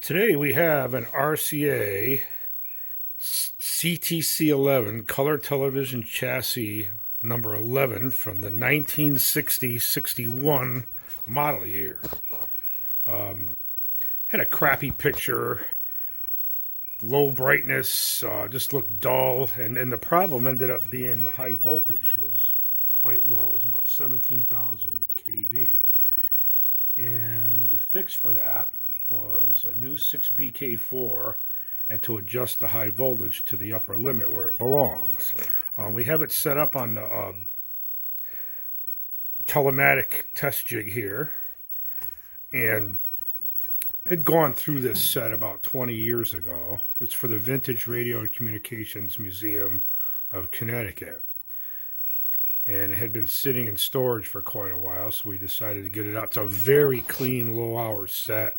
Today we have an RCA CTC 11 color television chassis number 11 from the 1960-61 model year. Had a crappy picture, low brightness, just looked dull, and the problem ended up being the high voltage was quite low. It was about 17,000 kV. And the fix for that was a new 6BK4 and to adjust the high voltage to the upper limit where it belongs. We have it set up on the Tele-Matic Test Jig here, and had gone through this set about 20 years ago. It's for the Vintage Radio and Communications Museum of Connecticut. And it had been sitting in storage for quite a while, so we decided to get it out. It's a very clean, low-hour set.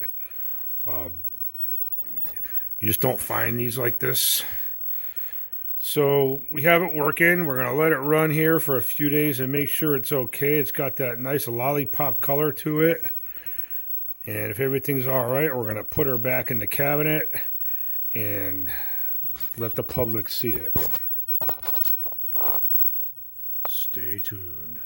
You just don't find these like this. So we have it working. We're going to let it run here for a few days and make sure it's okay. It's got that nice lollipop color to it. And if everything's all right, we're going to put her back in the cabinet and let the public see it. Stay tuned.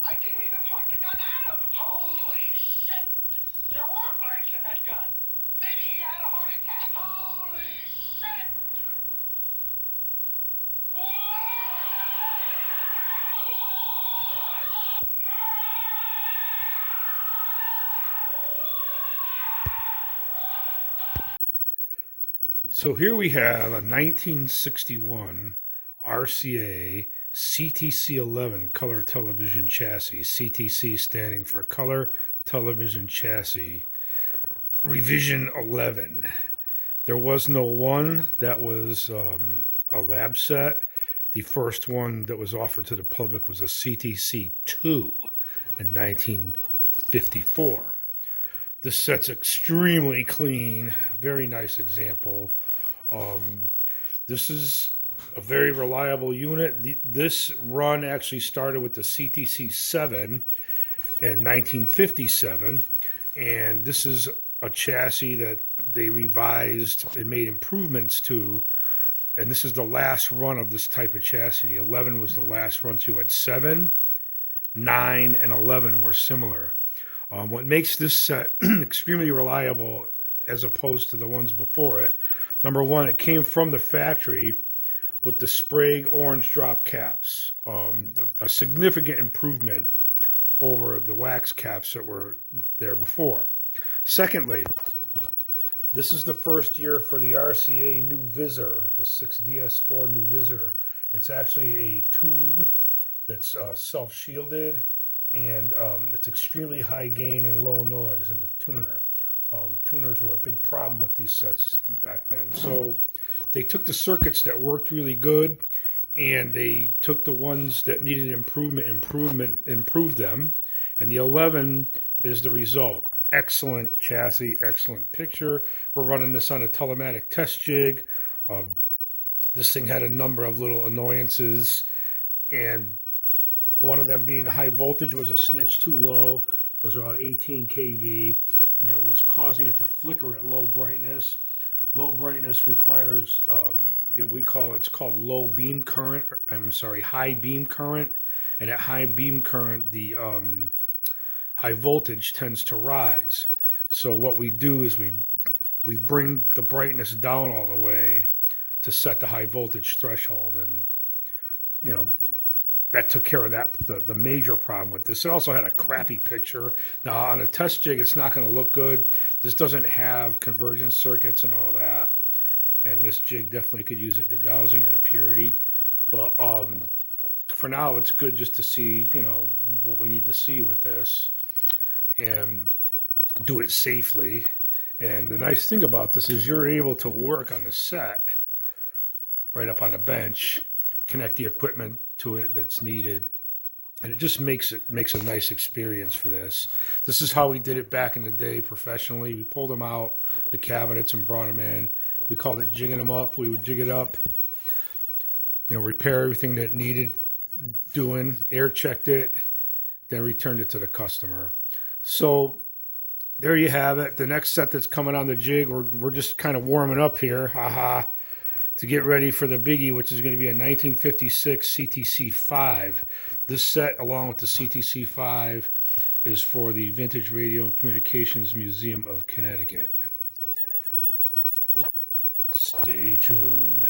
I didn't even point the gun at him! Holy shit! There were blanks in that gun! Maybe he had a heart attack! Holy shit! So here we have a 1961 RCA CTC 11 color television chassis. CTC standing for Color Television Chassis. Revision 11. There was no one. That was a lab set. The first one that was offered to the public was a CTC 2 in 1954. This set's extremely clean. Very nice example. This is a very reliable unit. This run actually started with the CTC 7 in 1957, and this is a chassis that they revised and made improvements to, and this is the last run of this type of chassis. The 11 was the last run, so you had 7, 9, and 11 were similar. What makes this set extremely reliable as opposed to the ones before it, number one, it came from the factory with the Sprague orange drop caps, a significant improvement over the wax caps that were there before. Secondly, this is the first year for the RCA new visor, the 6DS4 new visor. It's actually a tube that's self-shielded, and it's extremely high gain and low noise in the tuner. Tuners were a big problem with these sets back then. So they took the circuits that worked really good, and they took the ones that needed improved them. And the 11 is the result. Excellent chassis, excellent picture. We're running this on a Tele-Matic Test Jig. This thing had a number of little annoyances, and one of them being the high voltage was a snitch too low. It was around 18 kV, and it was causing it to flicker at low brightness. Low brightness requires, it's called low beam current. High beam current. And at high beam current, the high voltage tends to rise. So what we do is we bring the brightness down all the way to set the high voltage threshold, and that took care of the major problem with this. It also had a crappy picture. Now, on a test jig, it's not going to look good. This doesn't have convergence circuits and all that. And this jig definitely could use a degaussing and a purity. But for now, it's good just to see, what we need to see with this and do it safely. And the nice thing about this is you're able to work on the set right up on the bench, connect the equipment to it that's needed. And it just makes a nice experience for this. This is how we did it back in the day professionally. We pulled them out, the cabinets, and brought them in. We called it jigging them up. We would jig it up, repair everything that needed doing, air checked it, then returned it to the customer. So there you have it. The next set that's coming on the jig, we're just kind of warming up here, to get ready for the biggie, which is going to be a 1956 CTC 5. This set, along with the CTC 5, is for the Vintage Radio and Communications Museum of Connecticut. Stay tuned.